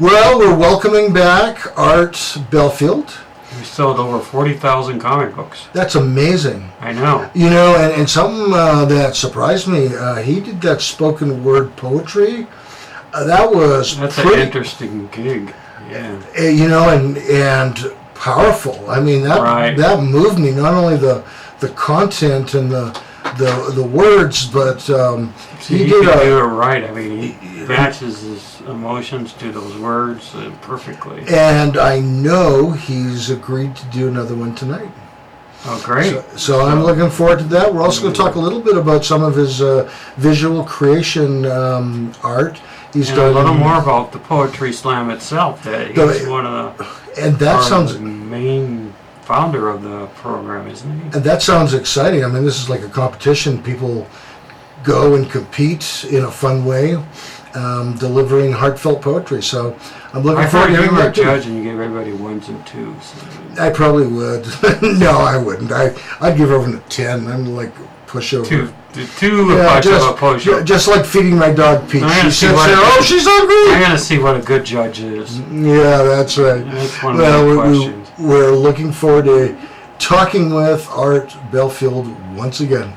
Well, we're welcoming back Art Bellfield. We sold over 40,000 comic books. That's amazing. I know. You know, and something that surprised me, he did that spoken word poetry. That's an interesting gig. Yeah. You know, and powerful. I mean, that moved me. Not only the content and the words, but he can do it right. I mean, he matches his emotions to those words perfectly. And I know he's agreed to do another one tonight. Oh, great. So I'm looking forward to that. We're also going to talk a little bit about some of his visual creation art. He's done a little more about the poetry slam itself. That he's one of the main founder of the program, isn't he? And that sounds exciting. I mean, this is like a competition. People go and compete in a fun way, delivering heartfelt poetry. So I'm looking forward to hearing that. I thought you were a judge and you gave everybody ones and twos. I probably would. No, I wouldn't. I'd give everyone a 10. I'm like pushover. Two much of a pushover. Just like feeding my dog Peach. She sits there, she's hungry. I'm going to see what a good judge is. Yeah, that's right. That's one of the questions. We're looking forward to talking with Art Bellfield once again.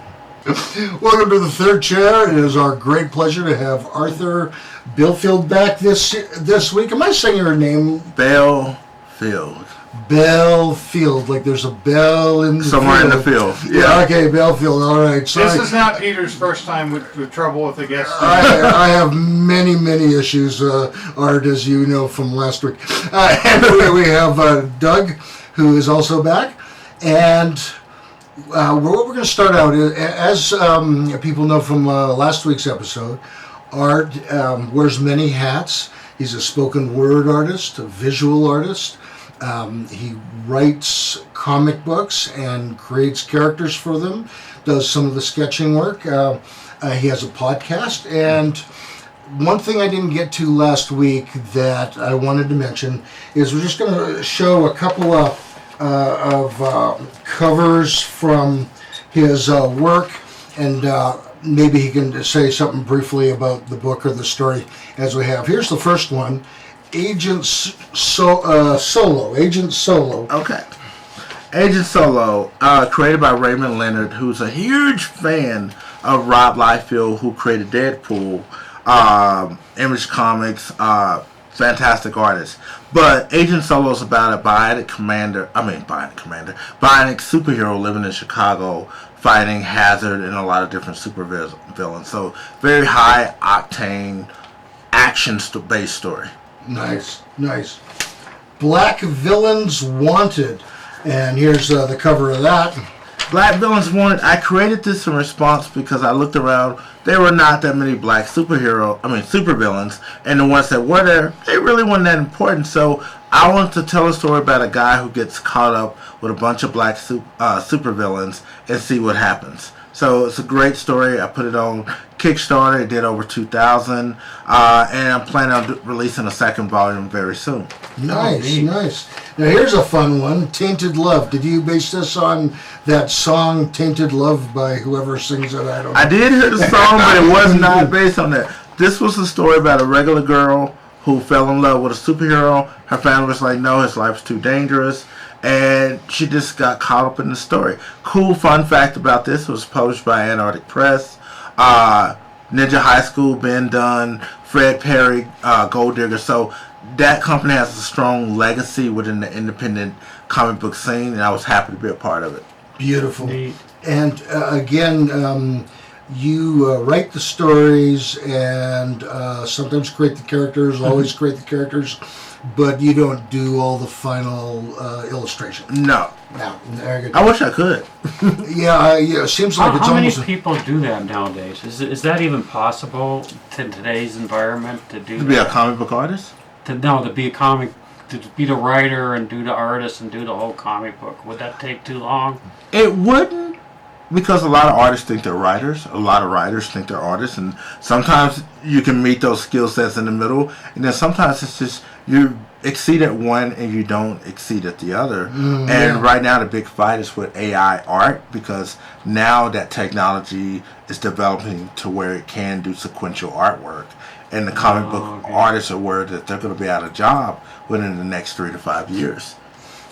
Welcome to the third chair. It is our great pleasure to have Arthur Bellfield back this week. Am I saying your name? Bellfield. Bellfield, like there's a bell in the somewhere field. In the field. Yeah. Okay, Bellfield. All right. Sorry. This is not Peter's first time with trouble with the guests. I have many issues, Art, as you know from last week. Anyway, we have Doug, who is also back, and what we're going to start out is, as people know from last week's episode, Art wears many hats. He's a spoken word artist, a visual artist. He writes comic books and creates characters for them, does some of the sketching work. He has a podcast, and one thing I didn't get to last week that I wanted to mention is we're just going to show a couple of covers from his work, and maybe he can say something briefly about the book or the story as we have. Here's the first one. Agent Solo. Agent Solo. Okay. Agent Solo, created by Raymond Leonard, who's a huge fan of Rob Liefeld, who created Deadpool, Image Comics, fantastic artist. But Agent Solo is about a bionic superhero living in Chicago, fighting Hazard and a lot of different super villains. So very high octane, action-based story. Nice. Black Villains Wanted. And here's the cover of that. Black Villains Wanted. I created this in response because I looked around. There were not that many black supervillains. And the ones that were there, they really weren't that important. So I wanted to tell a story about a guy who gets caught up with a bunch of black supervillains and see what happens. So it's a great story. I put it on Kickstarter. It did over 2,000, and I'm planning on releasing a second volume very soon. Nice. Now here's a fun one, Tainted Love. Did you base this on that song Tainted Love by whoever sings it? I don't know. I did hear the song, but it was not based on that. This was a story about a regular girl who fell in love with a superhero. Her family was like, no, his life's too dangerous. And she just got caught up in the story. Cool fun fact about this, was published by Antarctic Press. Ninja High School, Ben Dunn, Fred Perry, Gold Digger. So that company has a strong legacy within the independent comic book scene, and I was happy to be a part of it. Beautiful. Neat. And again, you write the stories and sometimes create the characters, always create the characters, but you don't do all the final illustration. No. I wish I could. Yeah, it seems like it's almost... How many people do that nowadays? Is that even possible in today's environment to do that? To be a comic book artist? To be the writer and do the artist and do the whole comic book. Would that take too long? It wouldn't, because a lot of artists think they're writers. A lot of writers think they're artists, and sometimes you can meet those skill sets in the middle, and then sometimes it's just exceed at one and you don't exceed at the other. And right now the big fight is with AI art, because now that technology is developing to where it can do sequential artwork, and the comic book artists are worried that they're going to be out of job within the next 3 to 5 years.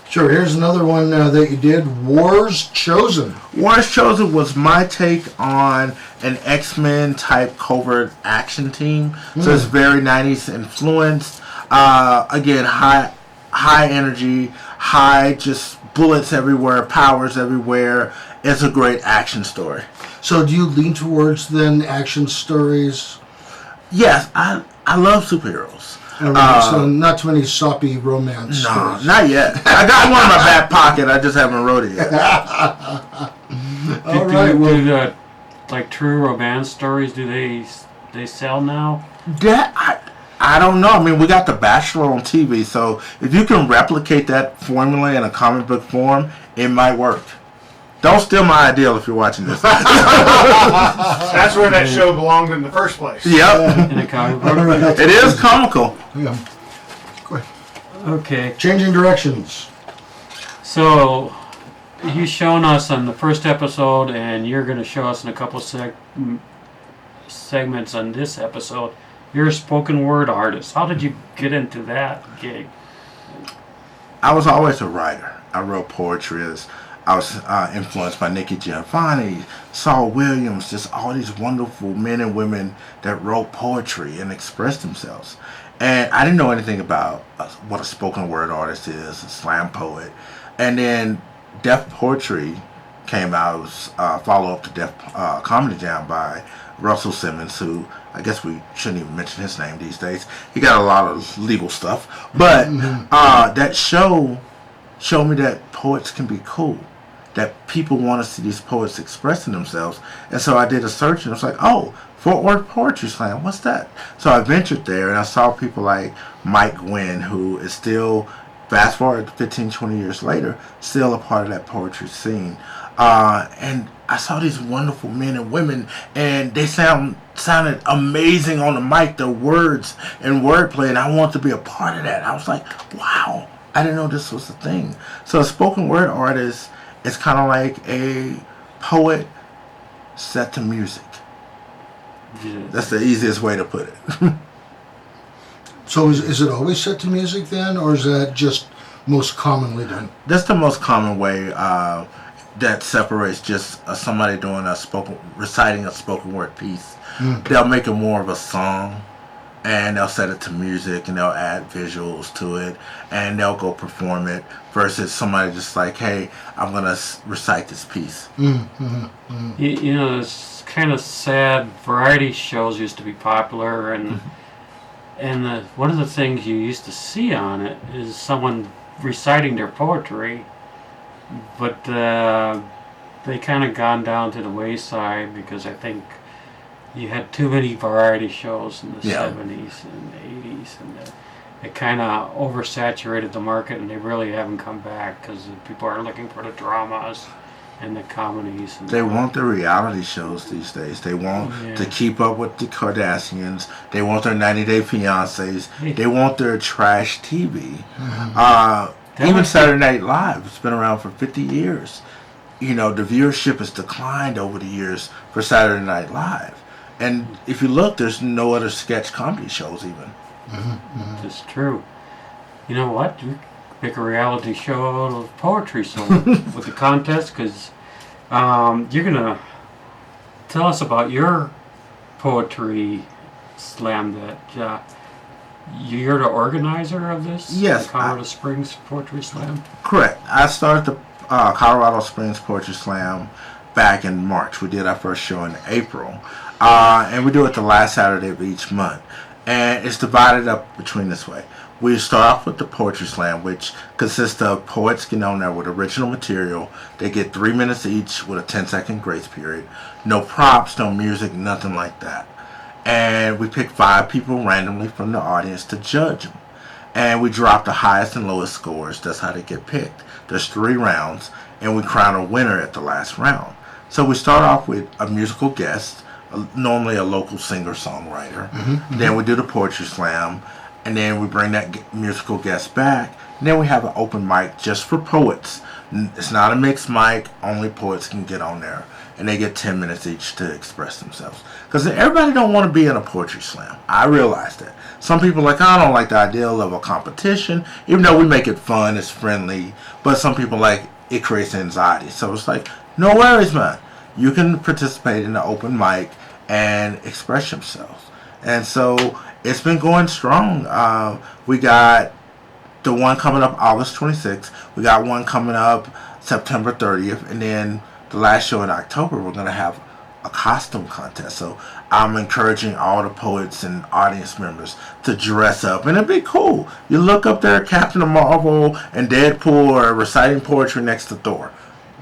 Sure, here's another one that you did, Wars Chosen. Wars Chosen was my take on an X-Men type covert action team. So it's very 90s influenced. Again, high energy, high just bullets everywhere, powers everywhere. It's a great action story. So do you lean towards then action stories? Yes, I love superheroes. So not too many soppy romance stories. Not yet. I got one in my back pocket. I just haven't wrote it yet. All right. Do the like true romance stories? Do they sell now? I don't know. I mean, we got The Bachelor on TV, so if you can replicate that formula in a comic book form, it might work. Don't steal my ideal if you're watching this. That's where that show belonged in the first place. Yep. In a comic book? Right. It is comical. Yeah. Go ahead. Okay. Changing directions. So, you've shown us on the first episode, and you're going to show us in a couple segments on this episode. You're a spoken word artist. How did you get into that gig? I was always a writer. I wrote poetry. I was influenced by Nikki Giovanni, Saul Williams, just all these wonderful men and women that wrote poetry and expressed themselves. And I didn't know anything about what a spoken word artist is, a slam poet. And then Def Poetry came out. It was follow-up to Def Comedy Jam by Russell Simmons, who I guess we shouldn't even mention his name these days. He got a lot of legal stuff. But that show showed me that poets can be cool, that people want to see these poets expressing themselves. And so I did a search, and I was like, oh, Fort Worth Poetry Slam, what's that? So I ventured there, and I saw people like Mike Gwynn, who is still, fast forward 15, 20 years later, still a part of that poetry scene. And I saw these wonderful men and women, and they sounded amazing on the mic, their words and wordplay, and I wanted to be a part of that. I was like, wow, I didn't know this was a thing. So a spoken word artist is kind of like a poet set to music. Yeah. That's the easiest way to put it. So is it always set to music then, or is that just most commonly done? That's the most common way that separates just somebody doing reciting a spoken word piece. They'll make it more of a song, and they'll set it to music, and they'll add visuals to it, and they'll go perform it, versus somebody just like, hey, I'm going to recite this piece. You know, it's kind of sad. Variety shows used to be popular, and one of the things you used to see on it is someone reciting their poetry, but they kind of gone down to the wayside because I think you had too many variety shows in the 70s and 80s, and it kind of oversaturated the market, and they really haven't come back because people are looking for the dramas and the comedies. And they want the reality shows these days. They want to keep up with the Kardashians. They want their 90-Day Fiancés. They want their trash TV. Even Saturday Night Live, it's been around for 50 years. You know, the viewership has declined over the years for Saturday Night Live. And if you look, there's no other sketch comedy shows even. That's true. You know what? We pick a reality show out of poetry with the contest, because you're going to tell us about your poetry slam that you're the organizer of this? Yes. The Colorado Springs Poetry Slam? Correct. I started the Colorado Springs Poetry Slam back in March. We did our first show in April. And we do it the last Saturday of each month. And it's divided up between this way. We start off with the Poetry Slam, which consists of poets getting on there with original material. They get 3 minutes each with a 10-second grace period. No props, no music, nothing like that. And we pick 5 people randomly from the audience to judge them. And we drop the highest and lowest scores. That's how they get picked. There's 3 rounds, and we crown a winner at the last round. So we start off with a musical guest, normally a local singer-songwriter. Then we do the Poetry Slam. and then we bring that musical guest back. And then we have an open mic just for poets. It's not a mixed mic. Only poets can get on there, and they get 10 minutes each to express themselves. Because everybody don't want to be in a poetry slam. I realize that. Some people are like, I don't like the idea of a competition, even though we make it fun, it's friendly. But some people like it creates anxiety. So it's like, no worries, man. You can participate in the open mic and express yourselves. And so it's been going strong. We got the one coming up August 26th. We got one coming up September 30th. And then the last show in October, we're going to have a costume contest. So I'm encouraging all the poets and audience members to dress up. And it'd be cool. You look up there, Captain Marvel and Deadpool are reciting poetry next to Thor.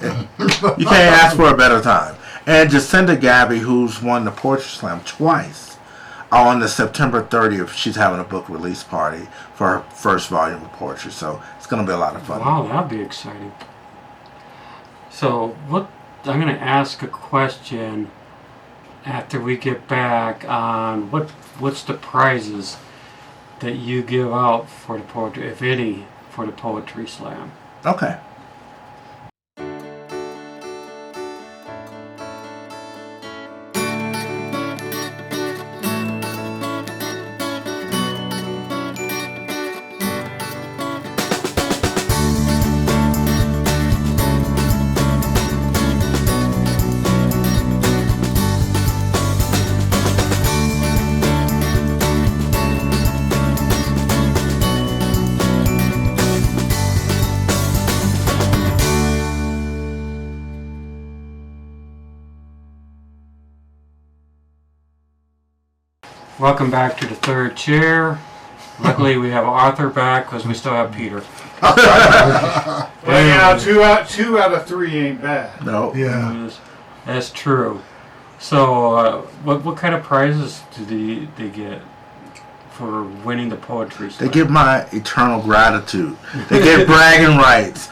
You can't ask for a better time. And Jacinda Gabby, who's won the Poetry Slam twice, on the September 30th, she's having a book release party for her first volume of poetry. So it's going to be a lot of fun. Wow, that'd be exciting. So I'm going to ask a question after we get back on what's the prizes that you give out for the poetry, if any, for the Poetry Slam. Okay. Welcome back to the third chair. Luckily, we have Arthur back because we still have Peter. Well, yeah, two out of three ain't bad. No. Yeah. That's true. So, what kind of prizes do they get for winning the poetry slam? They get my eternal gratitude. They get bragging rights.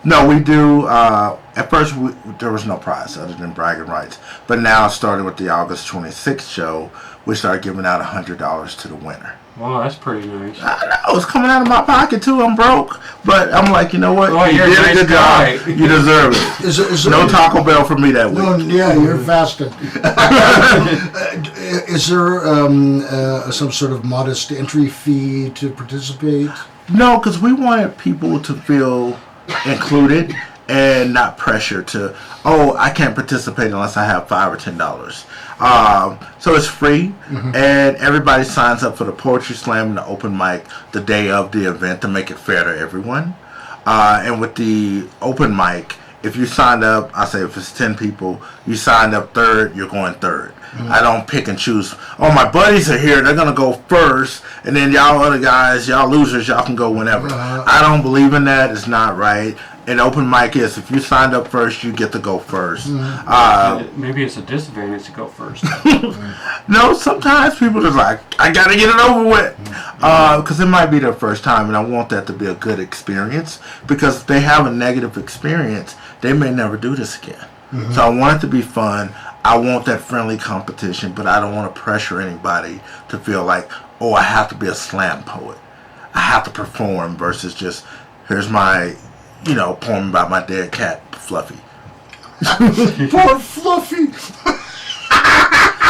No, we do. At first, there was no prize other than bragging rights. But now, starting with the August 26th show, we started giving out $100 to the winner. Wow, that's pretty nice. I know, it's coming out of my pocket too. I'm broke. But I'm like, you know what? Oh, you you're did a a nice good guy. job. You deserve it. Is No Taco Bell for me that week. No, yeah, you're fasting. Is there some sort of modest entry fee to participate? No, because we wanted people to feel included and not pressure to, I can't participate unless I have $5 or $10. So it's free, and everybody signs up for the Poetry Slam and the open mic the day of the event to make it fair to everyone. And with the open mic, if you signed up, I say if it's 10 people, you signed up third, you're going third. I don't pick and choose. Oh, my buddies are here, they're going to go first, and then y'all other guys, y'all losers, y'all can go whenever. I don't believe in that. It's not right. And open mic is, if you signed up first, you get to go first. Maybe it's a disadvantage to go first. No, sometimes people are like, I got to get it over with. Because it might be their first time, and I want that to be a good experience. Because if they have a negative experience, they may never do this again. So I want it to be fun. I want that friendly competition, but I don't want to pressure anybody to feel like, I have to be a slam poet. I have to perform versus just, here's my, poem about my dead cat, Fluffy. Poor Fluffy.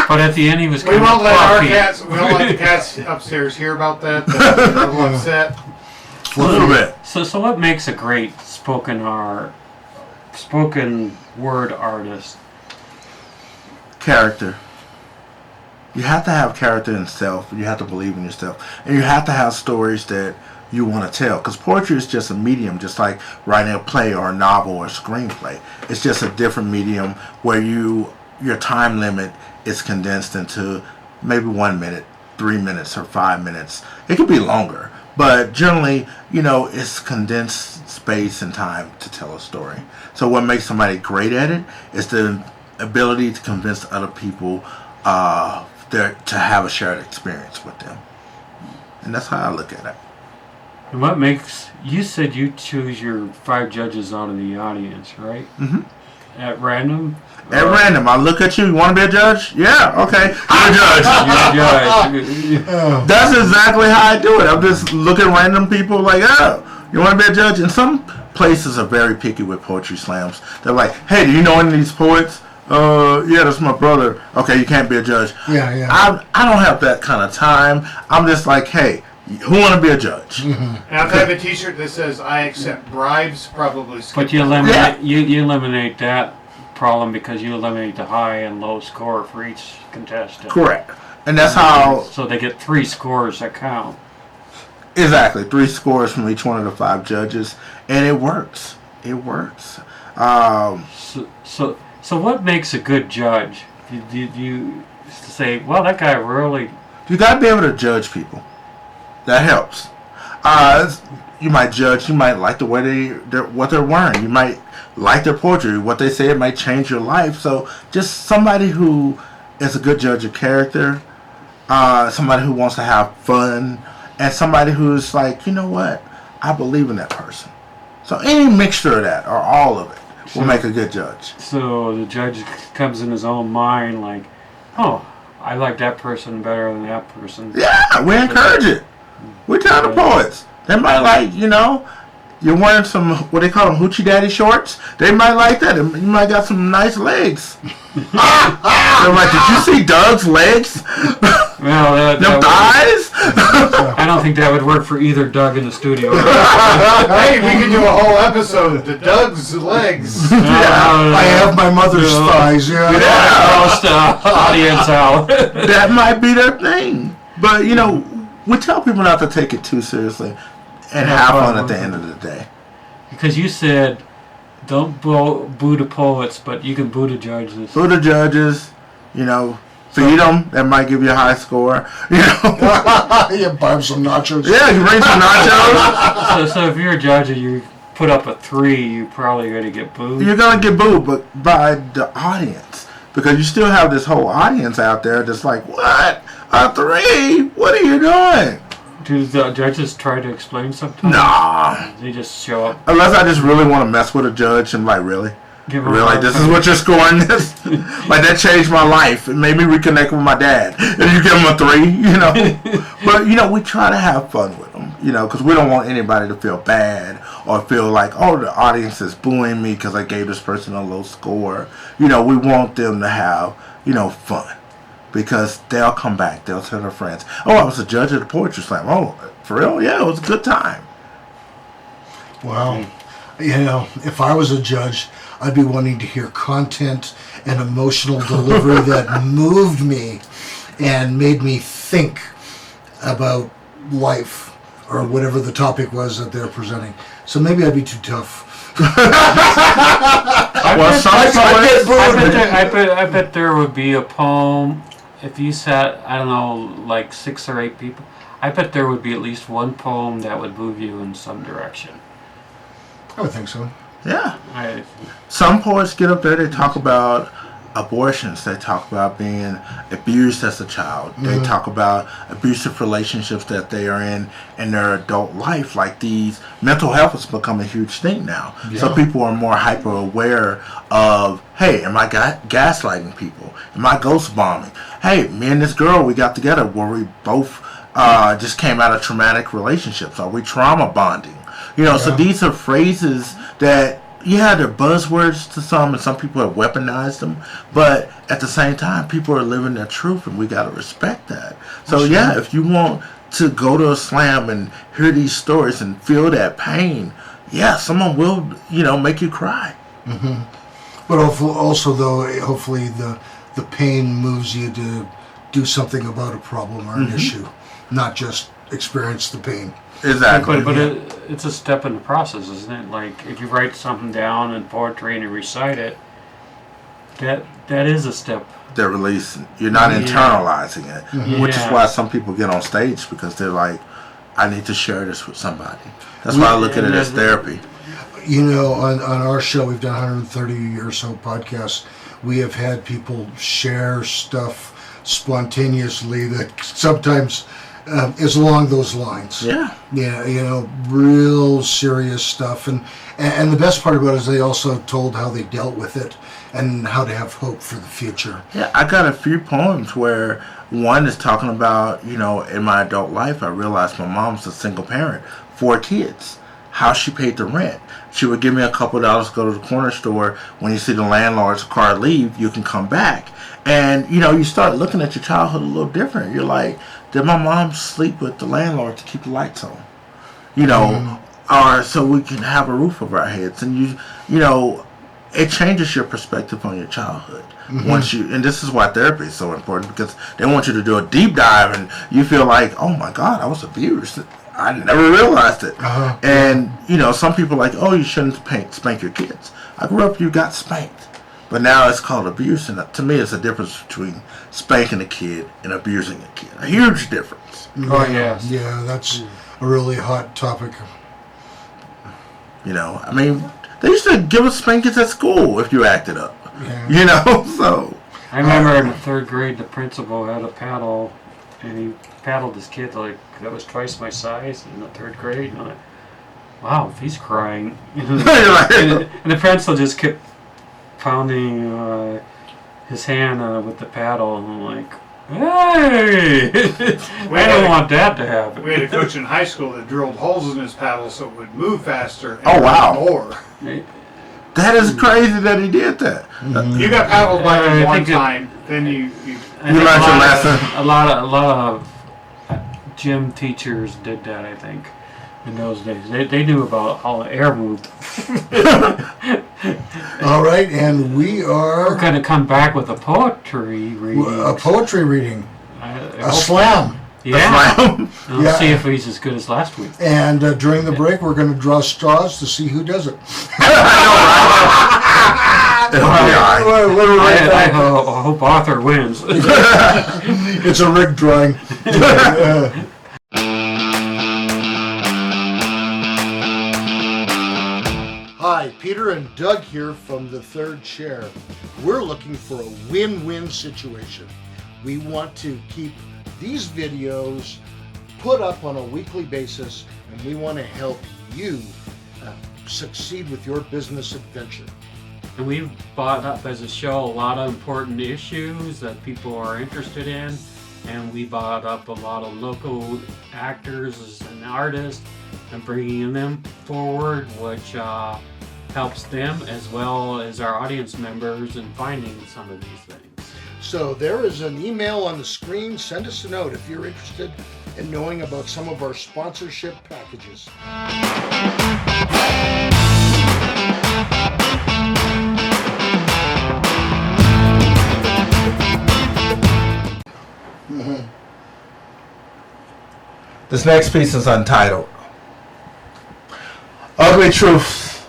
But at the end, he was We kind of won't let our fluffy. cats. We don't let the cats upstairs hear about that. They're a little upset. A little bit. So what makes a great spoken word artist? Character. You have to have character in self. You have to believe in yourself. And you have to have stories that you want to tell. Because poetry is just a medium, just like writing a play or a novel or a screenplay. It's just a different medium where your time limit is condensed into maybe 1 minute, 3 minutes, or 5 minutes. It could be longer. But generally, it's condensed space and time to tell a story. So what makes somebody great at it is the ability to convince other people to have a shared experience with them. And that's how I look at it. And what makes, you said you choose your 5 judges out of the audience, right? at random? At random, I look at you. You want to be a judge? Yeah. Okay. You're a judge. You're a judge. That's exactly how I do it. I'm just looking at random people like, oh, you want to be a judge? And some places are very picky with poetry slams. They're like, hey, do you know any of these poets? Yeah, that's my brother. Okay, you can't be a judge. Yeah. I don't have that kind of time. I'm just like, hey, who want to be a judge? And if I have a T-shirt that says "I accept bribes," probably. But you eliminate you eliminate that problem because you eliminate the high and low score for each contestant. Correct. And that's how... So they get 3 scores that count. Exactly. 3 scores from each one of the 5 judges. And it works. It works. So what makes a good judge? You say, well, that guy really... You got to be able to judge people. That helps. You might judge. You might like the way what they're wearing. You might like their poetry. What they say, it might change your life. So just somebody who is a good judge of character, somebody who wants to have fun, and somebody who's like, you know what, I believe in that person. So any mixture of that, or all of it, will make a good judge. So the judge comes in his own mind like, oh, I like that person better than that person. Yeah, we encourage it. We tell the poets. They might like, you're wearing some, what they call them, hoochie daddy shorts. They might like that. You might got some nice legs. They're like, did you see Doug's legs? Well, them thighs? I don't think that would work for either Doug in the studio. Hey, we could do a whole episode to Doug's legs. I have my mother's thighs. Yeah. Roast audience out. That might be their thing. But, we tell people not to take it too seriously and have fun at the end of the day. Because you said, don't boo the poets, but you can boo the judges. Boo the judges, feed them. That might give you a high score. You buy them some nachos. Yeah, you bring some nachos. So if you're a judge and you put up a 3, you're probably going to get booed. You're going to get booed, but by the audience. Because you still have this whole audience out there that's like, what? A 3? What are you doing? Do the judges try to explain sometimes? Nah. They just show up. Unless I just really want to mess with a judge and like, really? Really? This is what you're scoring this? Like, that changed my life. It made me reconnect with my dad. And you give him a 3, But, we try to have fun with them, because we don't want anybody to feel bad or feel like, oh, the audience is booing me because I gave this person a low score. We want them to have, fun. Because they'll come back. They'll tell their friends, oh, I was a judge at the Poetry Slam. Oh, for real? Yeah, it was a good time. Wow. If I was a judge, I'd be wanting to hear content and emotional delivery that moved me and made me think about life or whatever the topic was that they're presenting. So maybe I'd be too tough. I bet there would be a poem if you sat, I don't know, like 6 or 8 people. I bet there would be at least one poem that would move you in some direction. I would think so. Yeah. Some poets get up there, they talk about abortions, they talk about being abused as a child, they talk about abusive relationships that they are in their adult life. Like, these mental health has become a huge thing now. Yeah. So people are more hyper aware of, hey, am I gaslighting people? Am I ghost bombing? Hey, me and this girl, we got together where we both just came out of traumatic relationships. Are we trauma bonding? So these are phrases that, they're buzzwords to some, and some people have weaponized them. But at the same time, people are living their truth, and we got to respect that. So, if you want to go to a slam and hear these stories and feel that pain, someone will, make you cry. Mm-hmm. But also, though, hopefully the pain moves you to do something about a problem or an issue, not just experience the pain. Exactly. But it's a step in the process, isn't it? Like, if you write something down in poetry and you recite it, that is a step. They're releasing. You're not internalizing it, which is why some people get on stage, because they're like, I need to share this with somebody. That's why I look at it as therapy. On our show, we've done 130 or so podcasts. We have had people share stuff spontaneously that sometimes is along those lines. Yeah. Yeah, real serious stuff, and the best part about it is they also told how they dealt with it and how to have hope for the future. Yeah, I got a few poems where one is talking about, in my adult life, I realized my mom's a single parent, 4 kids, how she paid the rent. She would give me a couple of dollars to go to the corner store. When you see the landlord's car leave, you can come back. And, you start looking at your childhood a little different. You're like, did my mom sleep with the landlord to keep the lights on? Or so we can have a roof over our heads. And, it changes your perspective on your childhood. Once and this is why therapy is so important, because they want you to do a deep dive and you feel like, oh my God, I was abused. I never realized it. And, some people are like, oh, you shouldn't spank your kids. I grew up, you got spanked. But now it's called abuse. And to me, it's a difference between spanking a kid and abusing a kid. A huge difference. Oh, yes. Yeah, that's a really hot topic. They used to give us spankings at school if you acted up. Yeah. So. I remember in the 3rd grade, the principal had a paddle, and he paddled this kid that was twice my size in the 3rd grade. And I'm like, wow, he's crying. and the principal just kept pounding his hand with the paddle, and I'm like, hey! I don't want that to happen. We had a coach in high school that drilled holes in his paddle so it would move faster and Oh, wow. more. That is crazy that he did that. You got paddled by him I one think time, then you You learned your lesson. A lot of gym teachers did that, I think, in those days. They knew about how the air moved. All right, and we are We're going to come back with a poetry reading. a poetry reading, I a hope- slam. Yeah. We'll Yeah. see if he's as good as last week. And during the break, we're going to draw straws to see who does it. It'll be all right. We're right I back. hope Arthur wins. It's a rigged drawing. Hi, Peter and Doug here from the Third Chair. We're looking for a win-win situation. We want to keep these videos put up on a weekly basis, and we want to help you succeed with your business adventure. And we've brought up as a show a lot of important issues that people are interested in. And we brought up a lot of local actors and artists and bringing them forward, which helps them as well as our audience members in finding some of these things. So there is an email on the screen. Send us a note if you're interested in knowing about some of our sponsorship packages. This next piece is untitled. Ugly truths,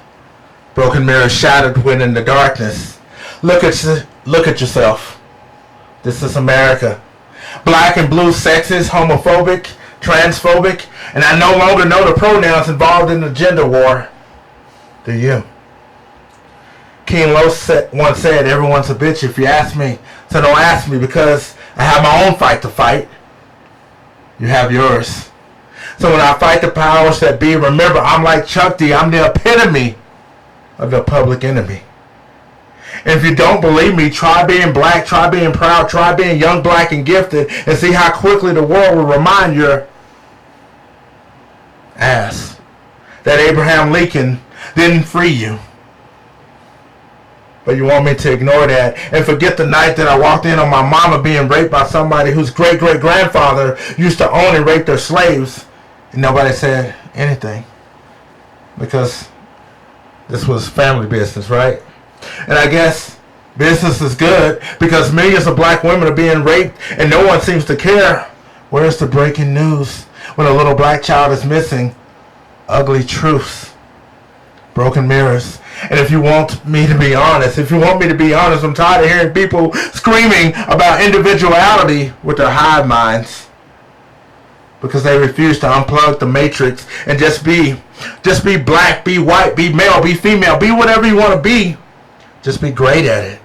broken mirrors shattered when in the darkness. Look at yourself. This is America. Black and blue sexist, homophobic, transphobic, and I no longer know the pronouns involved in the gender war. Do you? King Lo once said, everyone's a bitch if you ask me. So don't ask me because I have my own fight to fight. You have yours. So when I fight the powers that be, remember I'm like Chuck D. I'm the epitome of the public enemy. And if you don't believe me, try being black, try being proud, try being young, black, and gifted, and see how quickly the world will remind your ass that Abraham Lincoln didn't free you. But you want me to ignore that and forget the night that I walked in on my mama being raped by somebody whose great-great-grandfather used to own and rape their slaves. And nobody said anything. Because this was family business, right? And I guess business is good because millions of black women are being raped and no one seems to care. Where's the breaking news when a little black child is missing? Ugly truths. Broken mirrors. And if you want me to be honest, I'm tired of hearing people screaming about individuality with their hive minds. Because they refuse to unplug the matrix and just be black, be white, be male, be female, be whatever you want to be. Just be great at it.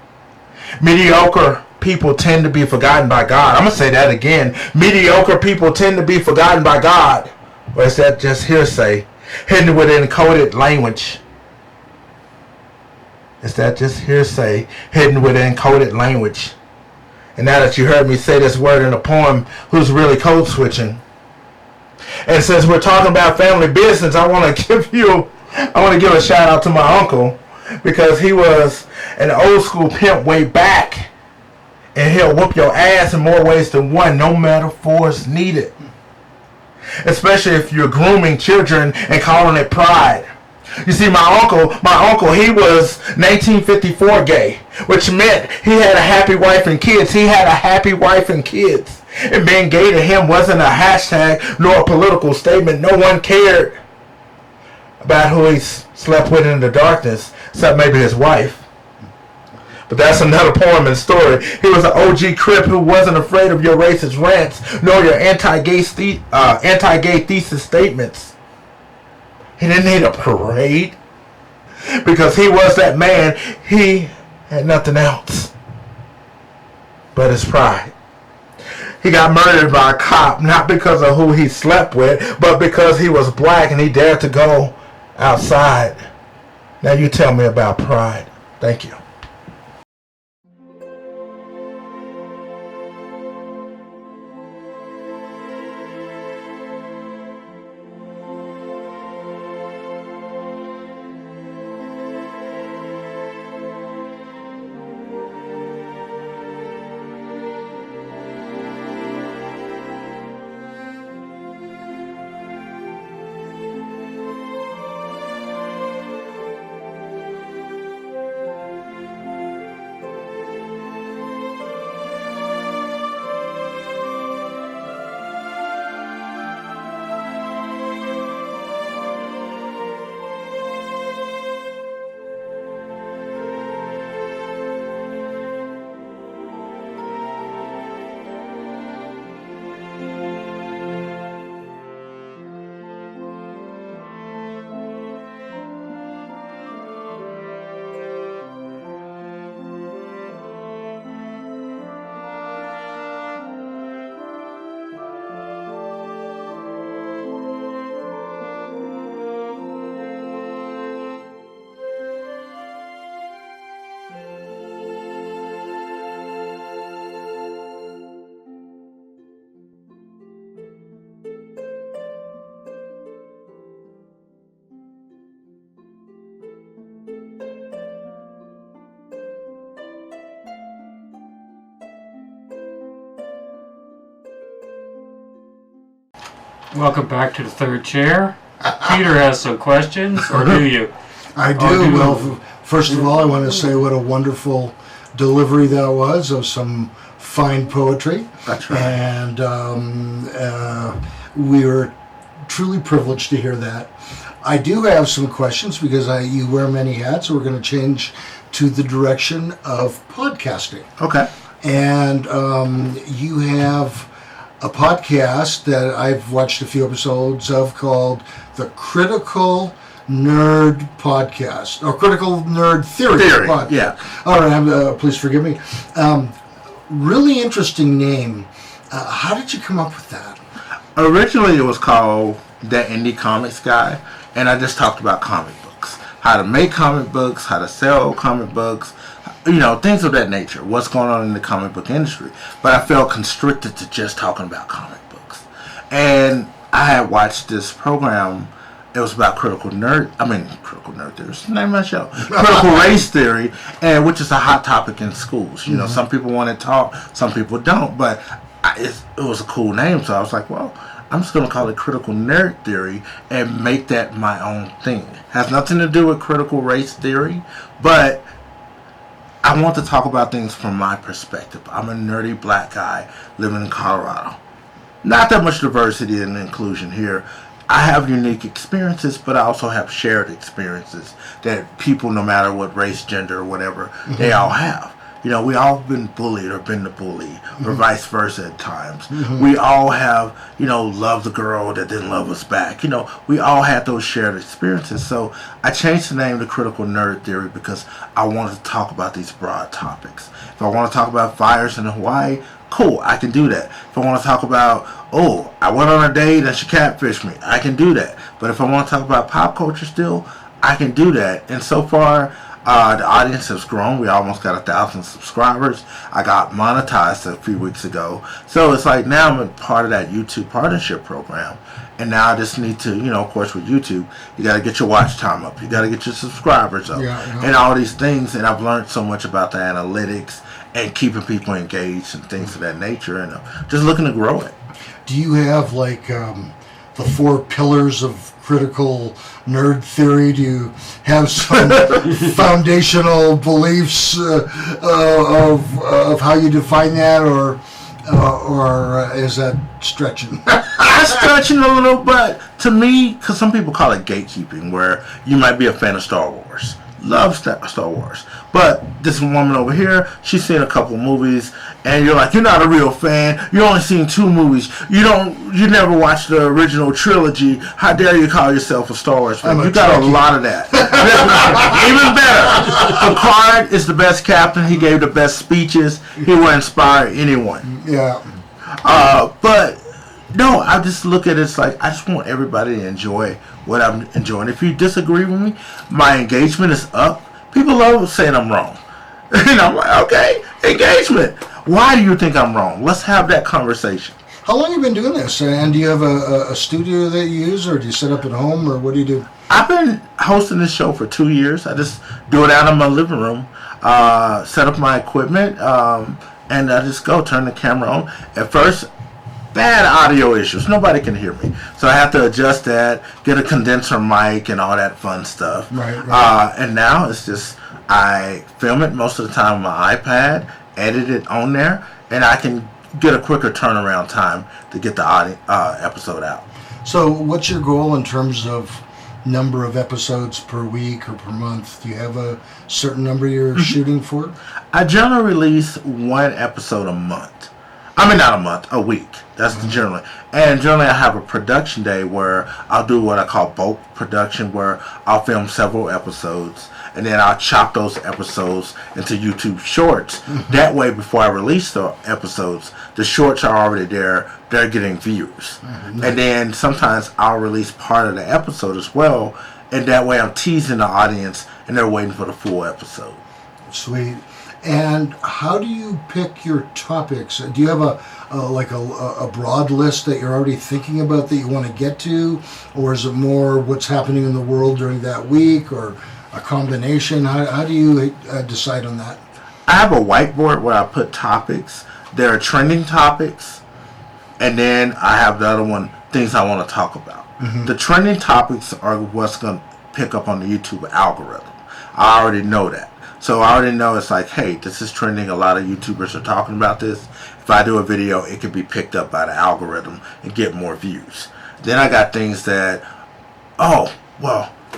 Mediocre people tend to be forgotten by God. I'm going to say that again. Mediocre people tend to be forgotten by God. Or is that just hearsay? Hidden within encoded language. Is that just hearsay? Hidden within encoded language. And now that you heard me say this word in a poem, who's really code switching? And since we're talking about family business, I want to give a shout out to my uncle, because he was an old school pimp way back, and he'll whoop your ass in more ways than one, no metaphors needed. Especially if you're grooming children and calling it pride. You see, my uncle, he was 1954 gay, which meant he had a happy wife and kids. He had a happy wife and kids. And being gay to him wasn't a hashtag nor a political statement. No one cared about who he slept with in the darkness, except maybe his wife. But that's another poem and story. He was an OG Crip who wasn't afraid of your racist rants, nor your anti-gay thesis statements. He didn't need a parade, because he was that man. He had nothing else but his pride. He got murdered by a cop, not because of who he slept with, but because he was black and he dared to go outside. Now you tell me about pride. Thank you. Welcome back to the third chair. Peter has some questions, or do you? I do. Well, first of all, I want to say what a wonderful delivery that was of some fine poetry. That's right. And we were truly privileged to hear that. I do have some questions because you wear many hats, so we're going to change to the direction of podcasting. Okay. And you have a podcast that I've watched a few episodes of called The Critical Nerd Podcast, or Critical Nerd Theory Podcast. Yeah. All right, please forgive me. Really interesting name. How did you come up with that? Originally, it was called That Indie Comics Guy, and I just talked about comic books. How to make comic books, how to sell comic books, things of that nature. What's going on in the comic book industry. But I felt constricted to just talking about comic books. And I had watched this program. It was about critical nerd theory. It's the name of my show. Critical race theory, and which is a hot topic in schools. Some people want it taught, some people don't. But it was a cool name, so I was like, well, I'm just going to call it critical nerd theory and make that my own thing. Has nothing to do with critical race theory, but I want to talk about things from my perspective. I'm a nerdy black guy living in Colorado. Not that much diversity and inclusion here. I have unique experiences, but I also have shared experiences that people, no matter what race, gender, or whatever, they all have. we all been bullied or been the bully, or vice versa at times. We all have, loved the girl that didn't love us back. We all had those shared experiences. So I changed the name to Critical Nerd Theory because I wanted to talk about these broad topics. If I want to talk about fires in Hawaii, cool, I can do that. If I want to talk about, I went on a date and she catfished me, I can do that. But if I want to talk about pop culture still, I can do that. And so far, the audience has grown. We almost got 1,000 subscribers. I got monetized a few weeks ago. So it's like now I'm a part of that YouTube partnership program. And now I just need to, of course with YouTube, you got to get your watch time up. You got to get your subscribers up. And all these things. And I've learned so much about the analytics and keeping people engaged and things of that nature. And just looking to grow it. Do you have like the 4 pillars of critical nerd theory? Do you have some foundational beliefs of how you define that, or is that stretching? I'm stretching a little, but to me, because some people call it gatekeeping, where you might be a fan of Star Wars. Love Star Wars. But this woman over here, she's seen a couple movies, and you're like, you're not a real fan. You only seen 2 movies. You never watched the original trilogy. How dare you call yourself a Star Wars fan? You got a lot of that. Even better. Picard is the best captain. He gave the best speeches. He will inspire anyone. Yeah. But no, I just look at it as like, I just want everybody to enjoy what I'm enjoying. If you disagree with me, my engagement is up. People love saying I'm wrong. And I'm like, okay, engagement. Why do you think I'm wrong? Let's have that conversation. How long have you been doing this? And do you have a studio that you use, or do you set up at home, or what do you do? I've been hosting this show for 2 years. I just do it out in my living room, set up my equipment, and I just go turn the camera on. At first, bad audio issues. Nobody can hear me. So I have to adjust that, get a condenser mic and all that fun stuff. Right. And now it's just, I film it most of the time on my iPad, edit it on there, and I can get a quicker turnaround time to get the episode out. So what's your goal in terms of number of episodes per week or per month? Do you have a certain number you're shooting for? I generally release 1 episode a month. I mean, not a month, a week. That's generally. And generally I have a production day where I'll do what I call bulk production, where I'll film several episodes and then I'll chop those episodes into YouTube shorts. That way, before I release the episodes, the shorts are already there. They're getting views. And then sometimes I'll release part of the episode as well, and that way I'm teasing the audience and they're waiting for the full episode. Sweet. And how do you pick your topics? Do you have a broad list that you're already thinking about that you want to get to, or is it more what's happening in the world during that week, or a combination? How do you decide on that? I have a whiteboard where I put topics. There are trending topics, and then I have the other one, things I want to talk about. The trending topics are what's going to pick up on the YouTube algorithm. I already know that. So I already know it's like, hey, this is trending. A lot of YouTubers are talking about this. If I do a video, it can be picked up by the algorithm and get more views. Then I got things that, I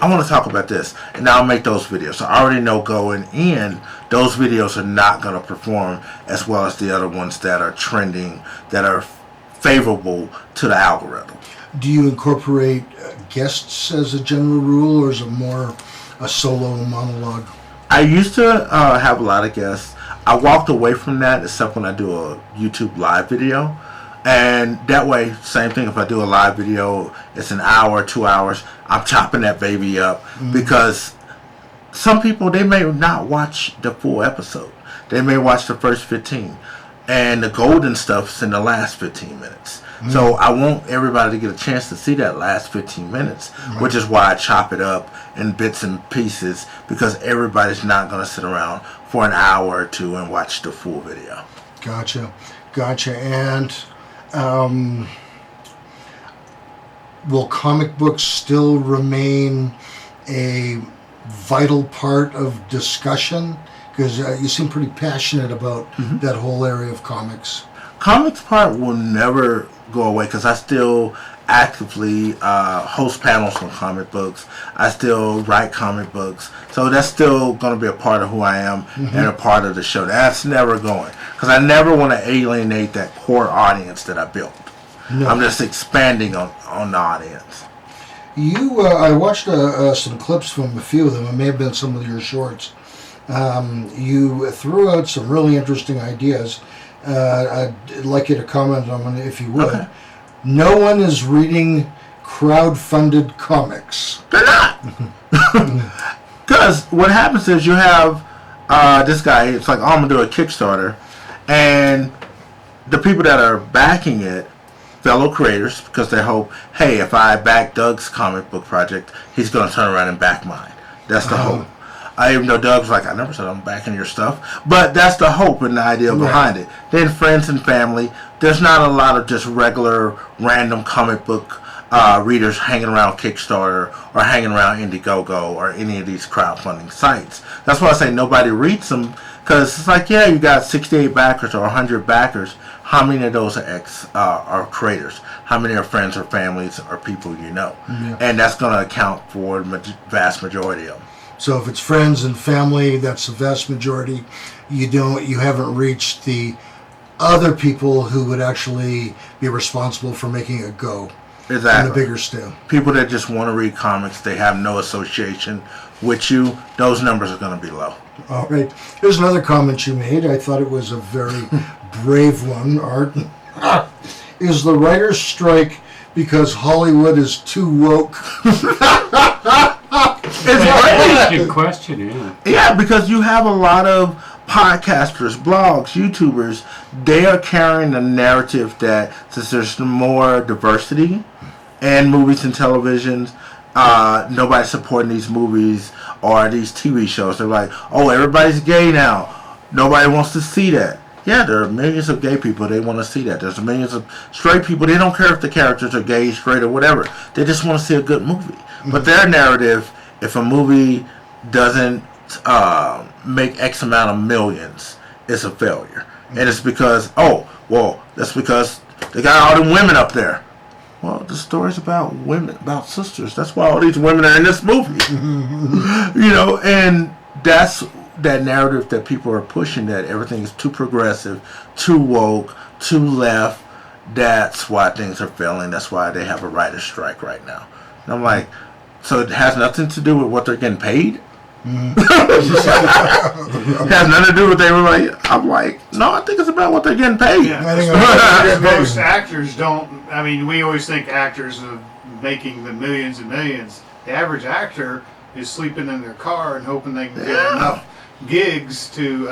want to talk about this. And I'll make those videos. So I already know going in, those videos are not going to perform as well as the other ones that are trending, that are favorable to the algorithm. Do you incorporate guests as a general rule, or is it more a solo monologue? I used to have a lot of guests. I walked away from that except when I do a YouTube live video. And that way, same thing, if I do a live video, it's an hour, 2 hours, I'm chopping that baby up. Because some people, they may not watch the full episode. They may watch the first 15. And the golden stuff's in the last 15 minutes. So I want everybody to get a chance to see that last 15 minutes, which is why I chop it up in bits and pieces, because everybody's not going to sit around for an hour or 2 and watch the full video. Gotcha. And will comic books still remain a vital part of discussion? Because you seem pretty passionate about that whole area of comics. Comics part will never go away because I still actively host panels on comic books. I still write comic books. So that's still going to be a part of who I am and a part of the show. That's never going. Because I never want to alienate that core audience that I built. No. I'm just expanding on the audience. I watched some clips from a few of them. It may have been some of your shorts. You threw out some really interesting ideas. I'd like you to comment on them if you would. Okay. No one is reading crowd-funded comics. They're not. Because what happens is you have this guy, it's like, I'm going to do a Kickstarter. And the people that are backing it, fellow creators, because they hope, hey, if I back Doug's comic book project, he's going to turn around and back mine. That's the hope. Even though Doug's like, I never said I'm backing your stuff. But that's the hope and the idea behind it. Then friends and family. There's not a lot of just regular, random comic book readers hanging around Kickstarter or hanging around Indiegogo or any of these crowdfunding sites. That's why I say nobody reads them. Because it's like, yeah, you got 68 backers or 100 backers. How many of those are creators? How many are friends or families or people you know? Yeah. And that's going to account for the vast majority of them. So if it's friends and family, that's the vast majority. You haven't reached the other people who would actually be responsible for making it go. Exactly. On the bigger scale. People that just want to read comics, they have no association with you, those numbers are going to be low. All right. Here's another comment you made. I thought it was a very brave one, Art. Is the writer's strike because Hollywood is too woke? It's a good question, yeah. Yeah, because you have a lot of podcasters, blogs, YouTubers. They are carrying the narrative that since there's more diversity in movies and televisions, nobody's supporting these movies or these TV shows. They're like, oh, everybody's gay now. Nobody wants to see that. Yeah, there are millions of gay people. They want to see that. There's millions of straight people. They don't care if the characters are gay, straight, or whatever. They just want to see a good movie. Mm-hmm. But their narrative, if a movie doesn't make X amount of millions, it's a failure. Mm-hmm. And it's because, that's because they got all them women up there. Well, the story's about women, about sisters. That's why all these women are in this movie. And that's that narrative that people are pushing, that everything is too progressive, too woke, too left. That's why things are failing. That's why they have a writer's strike right now. And I'm like, so it has nothing to do with what they're getting paid? It has nothing to do with they were like, I'm like, no, I think it's about what they're getting paid. Yeah. Most actors don't, I mean, we always think actors are making the millions and millions. The average actor is sleeping in their car and hoping they can get enough gigs to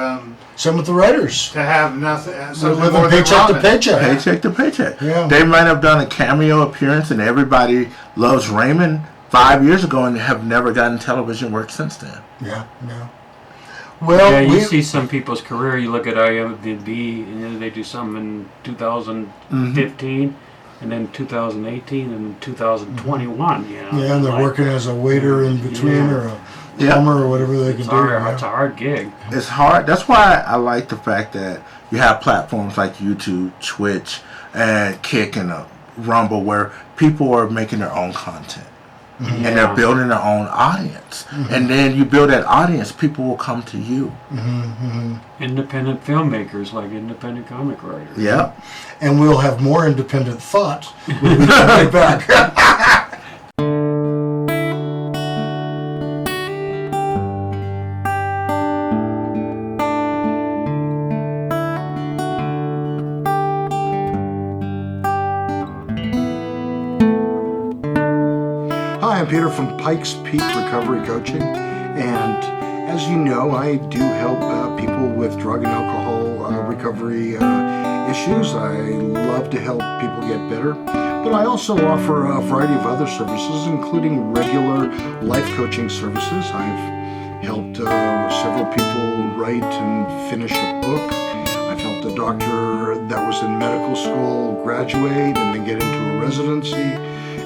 some of the writers to have nothing. They're living paycheck to paycheck. Paycheck to paycheck. Yeah. They might have done a cameo appearance in Everybody Loves Raymond 5 years ago and have never gotten television work since then. Yeah. Well, you see some people's career. You look at IMDb, and they do something in 2015, and then 2018, and 2021. Yeah, and they're working as a waiter in between, or a plumber, or whatever they can do. It's a hard gig. It's hard. That's why I like the fact that you have platforms like YouTube, Twitch, and Kick, and Rumble, where people are making their own content. Mm-hmm. And they're building their own audience. Mm-hmm. And then you build that audience, people will come to you. Mm-hmm. Independent filmmakers, like independent comic writers. Yeah. And we'll have more independent thought when we come right back. Hi, I'm Peter from Pikes Peak Recovery Coaching, and as you know, I do help people with drug and alcohol recovery issues. I love to help people get better, but I also offer a variety of other services, including regular life coaching services. I've helped several people write and finish a book. I've helped a doctor that was in medical school graduate and then get into a residency.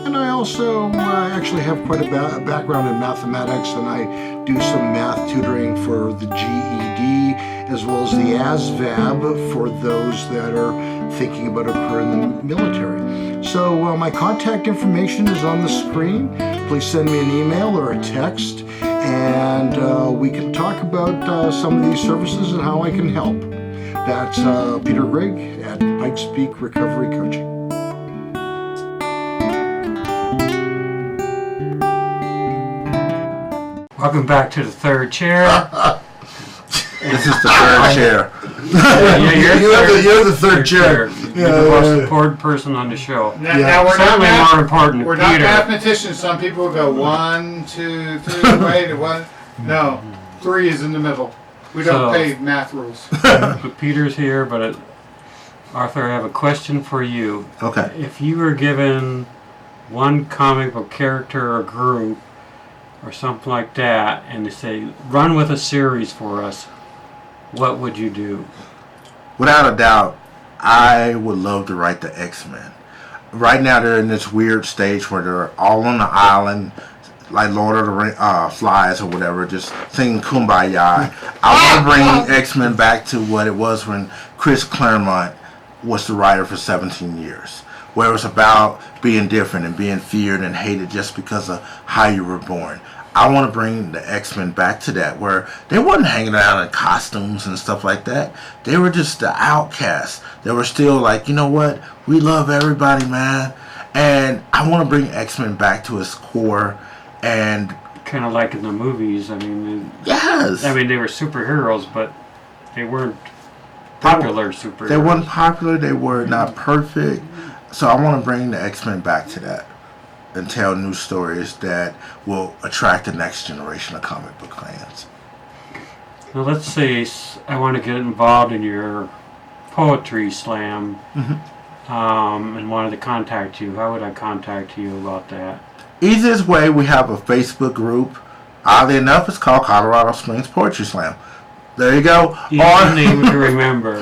And I also actually have quite a background in mathematics, and I do some math tutoring for the GED as well as the ASVAB for those that are thinking about a career in the military. So my contact information is on the screen. Please send me an email or a text, and we can talk about some of these services and how I can help. That's Peter Grigg at Pikes Peak Recovery Coaching. Welcome back to the third chair. This is the third chair. You're the third chair. You're the most important person on the show. Now we're Certainly not more important We're than not Peter. mathematicians. Some people will go 1, 2, 3, wait, 1. No, 3 is in the middle. We don't pay math rules. But Peter's here, but Arthur, I have a question for you. Okay. If you were given one comic book character or group or something like that, and they say, run with a series for us, what would you do? Without a doubt, I would love to write the X-Men. Right now, they're in this weird stage where they're all on the island, like Lord of the Flies or whatever, just singing Kumbaya. I want to bring X-Men back to what it was when Chris Claremont was the writer for 17 years, where it was about being different and being feared and hated just because of how you were born. I want to bring the X-Men back to that, where they wasn't hanging around in costumes and stuff like that. They were just the outcasts. They were still like, you know what? We love everybody, man. And I want to bring X-Men back to its core. And Kind of like in the movies. I mean, yes, they were superheroes, but they weren't popular superheroes. they weren't popular. They were not perfect. So I want to bring the X-Men back to that and tell new stories that will attract the next generation of comic book fans. Now, let's say I want to get involved in your poetry slam and wanted to contact you. How would I contact you about that? Easiest way, we have a Facebook group. Oddly enough, it's called Colorado Springs Poetry Slam. There you go. Easy name to remember.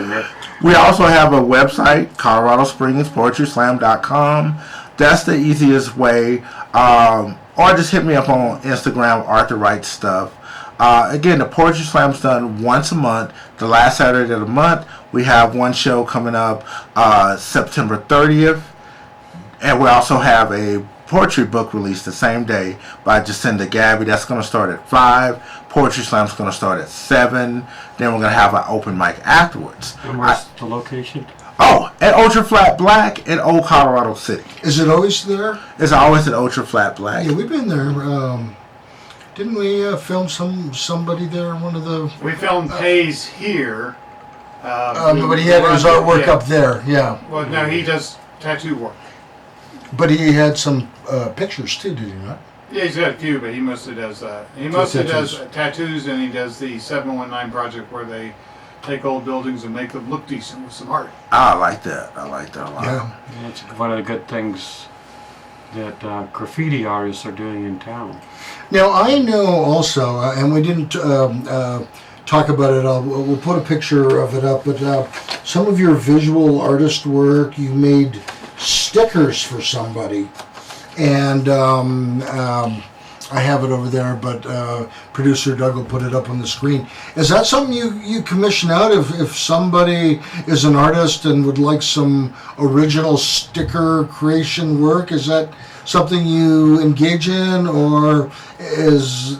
We also have a website, ColoradoSpringsPoetrySlam.com. That's the easiest way. Or just hit me up on Instagram, Arthur Writes Stuff. Again, the Poetry Slam's done once a month. The last Saturday of the month, we have one show coming up September 30th. And we also have a poetry book release the same day by Jacinda Gabby. That's going to start at 5. Poetry Slam's going to start at 7. Then we're going to have an open mic afterwards. And where's the location? Oh, at Ultra Flat Black in Old Colorado City. Is it always there? It's always at Ultra Flat Black. Yeah, we've been there. Didn't we film somebody there? One of the. We filmed Hayes here. But he had his artwork up there. Yeah. Well, no, he does tattoo work. But he had some pictures too, did he not? Yeah, he's got a few, but he mostly does that. He mostly does tattoos, and he does the 719 project where they take old buildings and make them look decent with some art. I like that. I like that a lot. Yeah. It's one of the good things that graffiti artists are doing in town. Now I know also, and we didn't talk about it. We'll put a picture of it up. But some of your visual artist work, you made stickers for somebody, and I have it over there, but producer Doug will put it up on the screen. Is that something you commission out if somebody is an artist and would like some original sticker creation work? Is that something you engage in, or is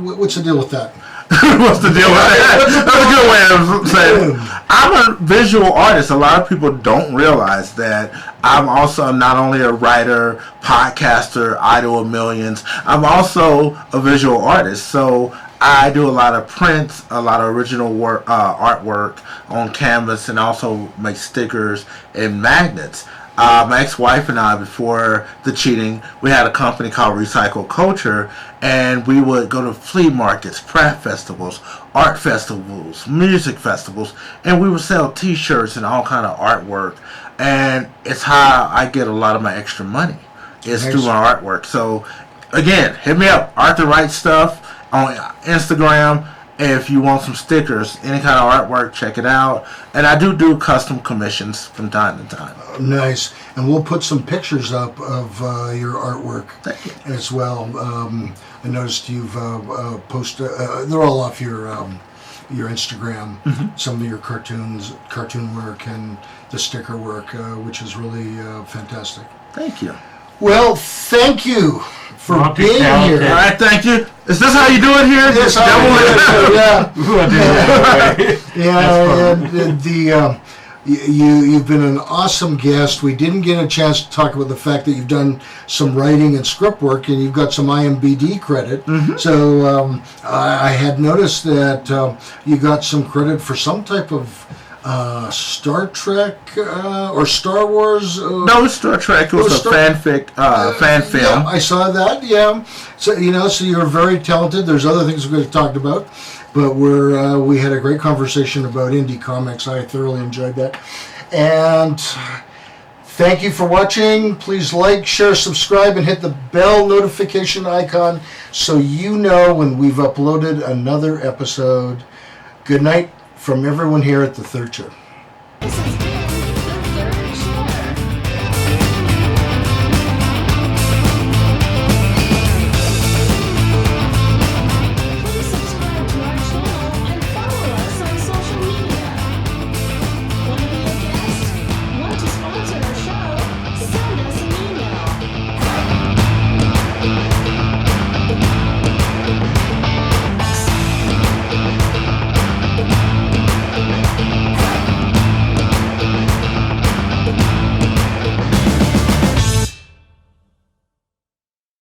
what's the deal with that? What's the deal with that? That's a good way of saying. I'm a visual artist. A lot of people don't realize that I'm also not only a writer, podcaster, idol of millions. I'm also a visual artist. So I do a lot of prints, a lot of original work, artwork on canvas, and also make stickers and magnets. My ex-wife and I, before the cheating, we had a company called Recycle Culture, and we would go to flea markets, craft festivals, art festivals, music festivals, and we would sell t-shirts and all kind of artwork. And it's how I get a lot of my extra money, is through my artwork. So again, hit me up, Arthur Writes Stuff on Instagram, If you want some stickers, any kind of artwork, check it out. And I do custom commissions from time to time. Nice. And we'll put some pictures up of your artwork Thank you. as well. I noticed you've posted, they're all off your Instagram, some of your cartoon work and the sticker work, which is really fantastic. Thank you. Well, thank you for being Multi-talented. here. All right, thank you. Is this how you do it here? Yes, yeah. You've been an awesome guest. We didn't get a chance to talk about the fact that you've done some writing and script work, and you've got some IMBD credit. So I had noticed that you got some credit for some type of Star Trek or Star Wars. No, it's Star Trek. It was a fan film. Yeah, I saw that. Yeah, so so you're very talented. There's other things we're going to talk about, but we had a great conversation about indie comics. I thoroughly enjoyed that, and thank you for watching. Please like, share, subscribe, and hit the bell notification icon so you know when we've uploaded another episode. Good night from everyone here at the Third Chair.